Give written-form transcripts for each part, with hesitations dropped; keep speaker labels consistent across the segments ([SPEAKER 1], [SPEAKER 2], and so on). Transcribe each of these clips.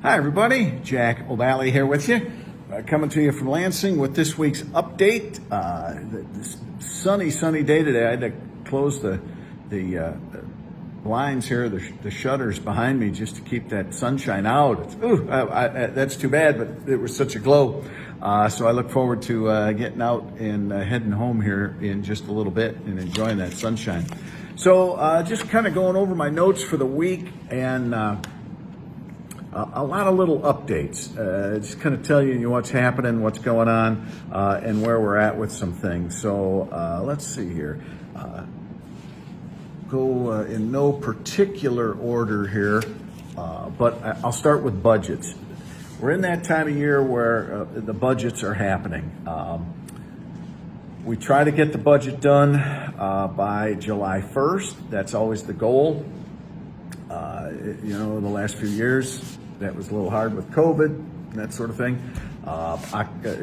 [SPEAKER 1] Hi everybody, Jack O'Malley here with you, coming to you from Lansing with this week's update. This sunny day today. I had to close the blinds here, the shutters behind me, just to keep that sunshine out. That's too bad, but it was such a glow. So I look forward to getting out and heading home here in just a little bit and enjoying that sunshine. So just kind of going over my notes for the week and a lot of little updates, just kind of tell you what's happening, what's going on, and where we're at with some things. So let's see here. Go in no particular order here, but I'll start with budgets. We're in that time of year where the budgets are happening. We try to get the budget done by July 1st. That's always the goal. The last few years, that was a little hard with COVID and that sort of thing.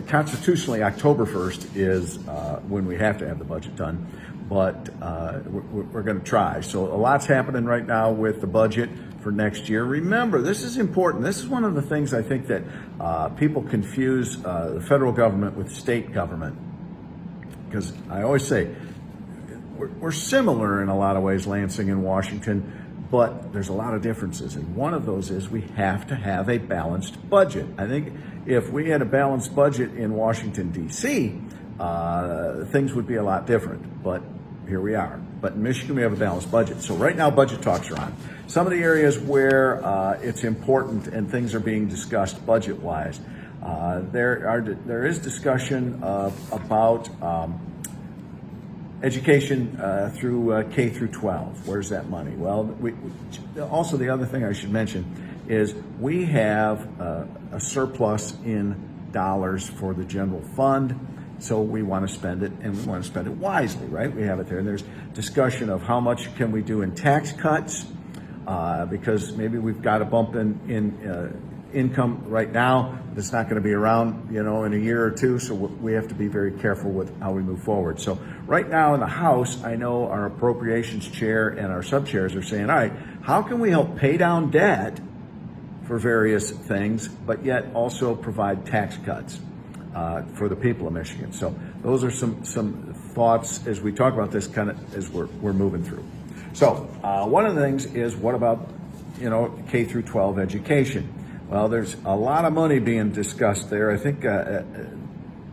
[SPEAKER 1] Constitutionally, October 1st is when we have to have the budget done, but we're going to try. So a lot's happening right now with the budget for next year. Remember, this is important. This is one of the things I think that people confuse the federal government with state government, because I always say we're similar in a lot of ways, Lansing and Washington, but there's a lot of differences, and one of those is we have to have a balanced budget. I think if we had a balanced budget in Washington, D.C., things would be a lot different, but here we are. But in Michigan, we have a balanced budget. So right now, budget talks are on. Some of the areas where it's important and things are being discussed budget-wise, there is discussion about education through K through 12. Where's that money? Well, also the other thing I should mention is we have a surplus in dollars for the general fund, so we want to spend it, and we want to spend it wisely, right? We have it there, and there's discussion of how much can we do in tax cuts, because maybe we've got a bump in income right now that's not going to be around, in a year or two. So we have to be very careful with how we move forward. So right now in the House, I know our appropriations chair and our sub chairs are saying, all right, how can we help pay down debt for various things, but yet also provide tax cuts for the people of Michigan? So those are some thoughts as we talk about this, kind of as we're moving through. So one of the things is, what about K through 12 education? Well, there's a lot of money being discussed there. I think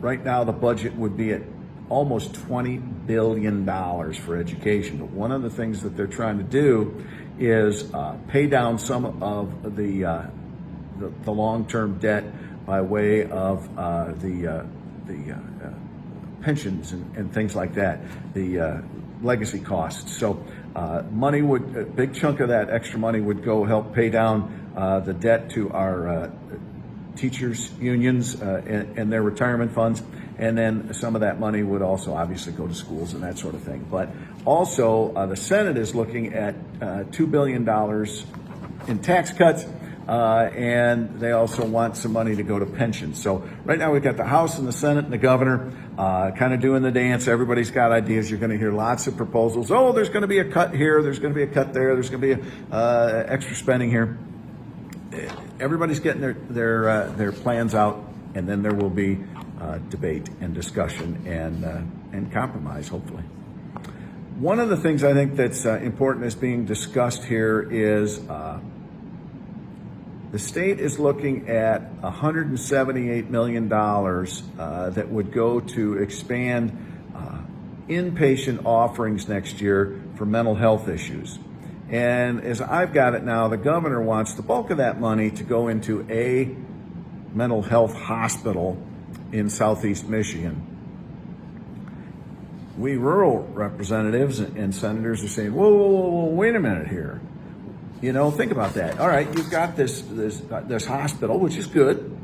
[SPEAKER 1] right now the budget would be at almost $20 billion for education. But one of the things that they're trying to do is pay down some of the long-term debt by way of the pensions and things like that, the legacy costs. So money would, a big chunk of that extra money would go help pay down the debt to our teachers' unions and their retirement funds, and then some of that money would also obviously go to schools and that sort of thing. But also, the Senate is looking at $2 billion in tax cuts, and they also want some money to go to pensions. So right now we've got the House and the Senate and the governor kind of doing the dance. Everybody's got ideas. You're going to hear lots of proposals. Oh, there's going to be a cut here. There's going to be a cut there. There's going to be extra spending here. Everybody's getting their plans out, and then there will be debate and discussion and compromise, hopefully. One of the things I think that's important is being discussed here is the state is looking at $178 million that would go to expand inpatient offerings next year for mental health issues. And as I've got it now, the governor wants the bulk of that money to go into a mental health hospital in Southeast Michigan. We rural representatives and senators are saying, whoa, wait a minute here. Think about that. All right, you've got this hospital, which is good,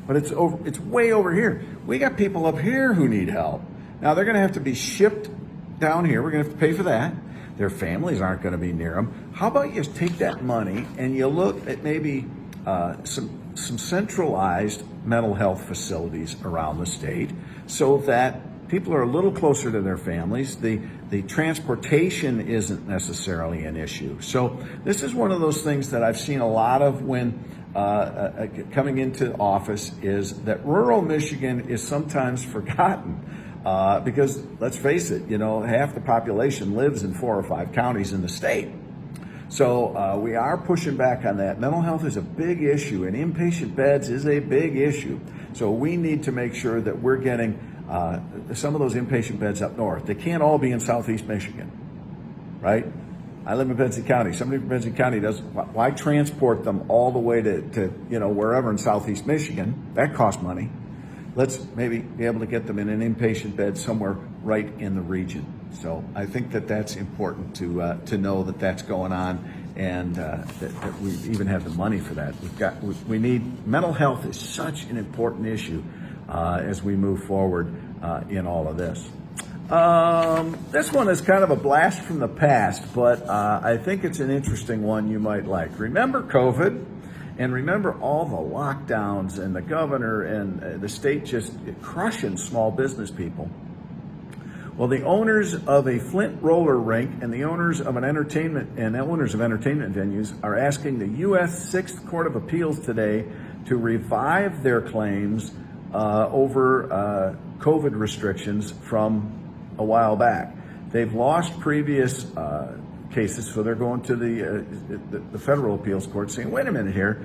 [SPEAKER 1] but it's way over here. We got people up here who need help. Now they're going to have to be shipped down here. We're going to have to pay for that. Their families aren't going to be near them. How about you take that money and you look at maybe some centralized mental health facilities around the state, so that people are a little closer to their families. The transportation isn't necessarily an issue. So this is one of those things that I've seen a lot of when coming into office is that rural Michigan is sometimes forgotten. Because let's face it, half the population lives in 4 or 5 counties in the state. So we are pushing back on that. Mental health is a big issue, and inpatient beds is a big issue. So we need to make sure that we're getting some of those inpatient beds up north. They can't all be in southeast Michigan, right? I live in Benson County. Somebody from Benson County does. Why transport them all the way to wherever in southeast Michigan? That costs money. Let's maybe be able to get them in an inpatient bed somewhere right in the region. So I think that that's important to know that that's going on, and that we even have the money for that. We need mental health is such an important issue as we move forward in all of this. This one is kind of a blast from the past, but I think it's an interesting one you might like. Remember COVID? And remember all the lockdowns and the governor and the state just crushing small business people. Well, the owners of a Flint roller rink and the owners of entertainment venues are asking the U.S. 6th Court of Appeals today to revive their claims over COVID restrictions from a while back. They've lost previous cases, so they're going to the federal appeals court saying, wait a minute here,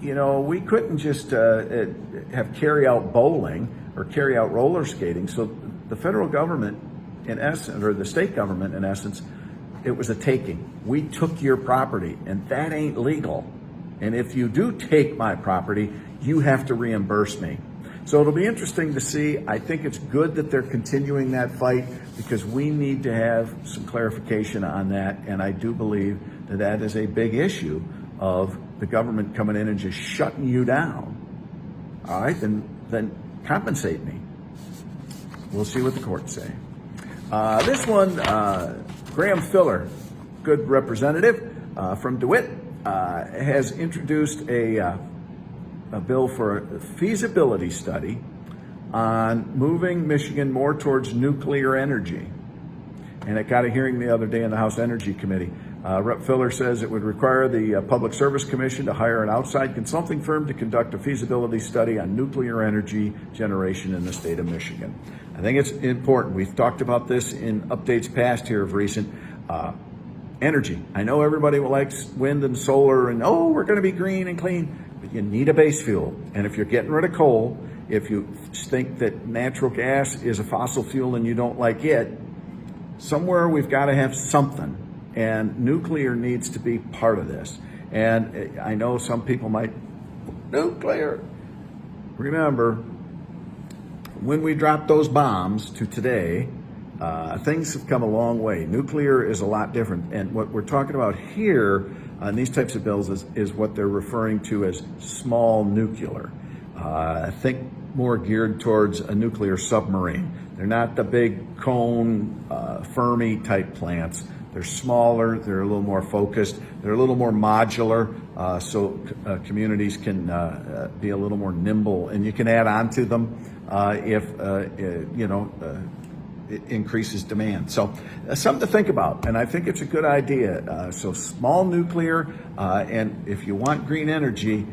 [SPEAKER 1] we couldn't just have carry out bowling or carry out roller skating. So the federal government, in essence, or the state government, in essence, it was a taking. We took your property, and that ain't legal. And if you do take my property, you have to reimburse me. So it'll be interesting to see. I think it's good that they're continuing that fight because we need to have some clarification on that. And I do believe that that is a big issue of the government coming in and just shutting you down. All right, then compensate me. We'll see what the courts say. This one, Graham Filler, good representative from DeWitt, has introduced a bill for a feasibility study on moving Michigan more towards nuclear energy. And it got a hearing the other day in the House Energy Committee. Rep. Filler says it would require the Public Service Commission to hire an outside consulting firm to conduct a feasibility study on nuclear energy generation in the state of Michigan. I think it's important. We've talked about this in updates past here of recent. Energy. I know everybody likes wind and solar and, we're going to be green and clean. But you need a base fuel. And if you're getting rid of coal, if you think that natural gas is a fossil fuel and you don't like it, somewhere we've got to have something. And nuclear needs to be part of this. And I know some people might, nuclear. Remember, when we dropped those bombs to today, things have come a long way. Nuclear is a lot different. And what we're talking about here on these types of bills is what they're referring to as small nuclear. I think more geared towards a nuclear submarine. They're not the big cone, Fermi type plants. They're smaller, they're a little more focused, they're a little more modular, so communities can be a little more nimble, and you can add on to them if it increases demand. So something to think about, and I think it's a good idea. So small nuclear, and if you want green energy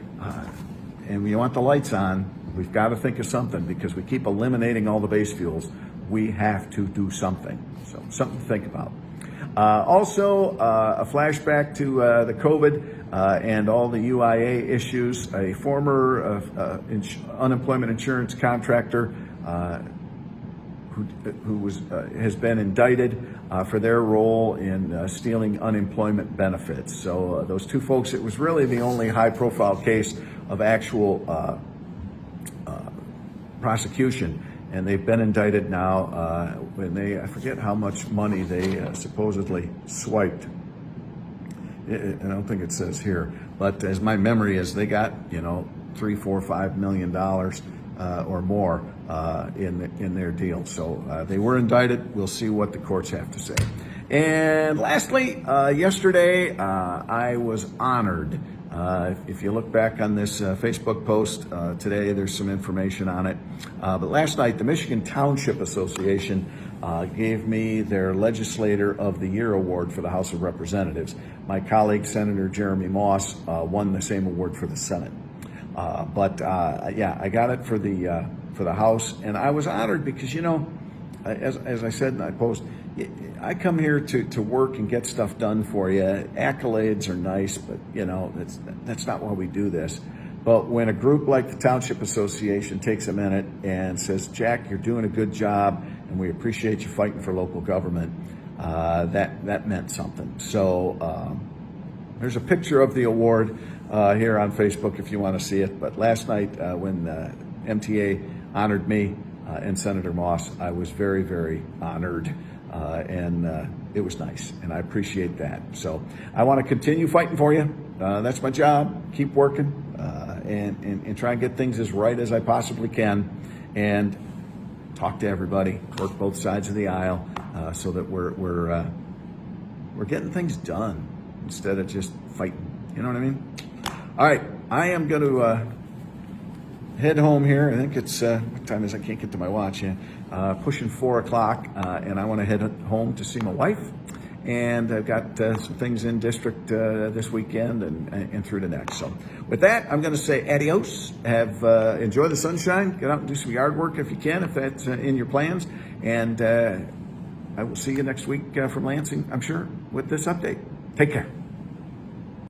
[SPEAKER 1] and you want the lights on, we've got to think of something because we keep eliminating all the base fuels. We have to do something. So something to think about. Also, a flashback to the COVID and all the UIA issues. A former unemployment insurance contractor who has been indicted for their role in stealing unemployment benefits. So those two folks, it was really the only high-profile case of actual prosecution. And they've been indicted now when I forget how much money they supposedly swiped. I don't think it says here, but as my memory is, they got, $3, $4, $5 million or more in their deal. So they were indicted. We'll see what the courts have to say. And lastly, yesterday I was honored. If you look back on this Facebook post today, there's some information on it. But last night, the Michigan Township Association gave me their Legislator of the Year award for the House of Representatives. My colleague, Senator Jeremy Moss, won the same award for the Senate. Yeah, I got it for the House, and I was honored because, you know, as I said in my post, I come here to work and get stuff done for you. Accolades are nice, but, you know, that's not why we do this. But when a group like the Township Association takes a minute and says, Jack, you're doing a good job, and we appreciate you fighting for local government, that meant something. So there's a picture of the award here on Facebook if you want to see it. But last night when MTA honored me and Senator Moss, I was very, very honored. And it was nice, and I appreciate that. So I want to continue fighting for you. That's my job. Keep working and try and get things as right as I possibly can, and talk to everybody, work both sides of the aisle, so that we're getting things done instead of just fighting. You know what I mean? All right, I am going to head home here. I think it's what time is it? I can't get to my watch yet. Pushing 4 o'clock, and I want to head home to see my wife. And I've got some things in district this weekend and through the next. So with that, I'm going to say adios. Enjoy the sunshine. Get out and do some yard work if you can, if that's in your plans. And I will see you next week from Lansing, I'm sure, with this update. Take care.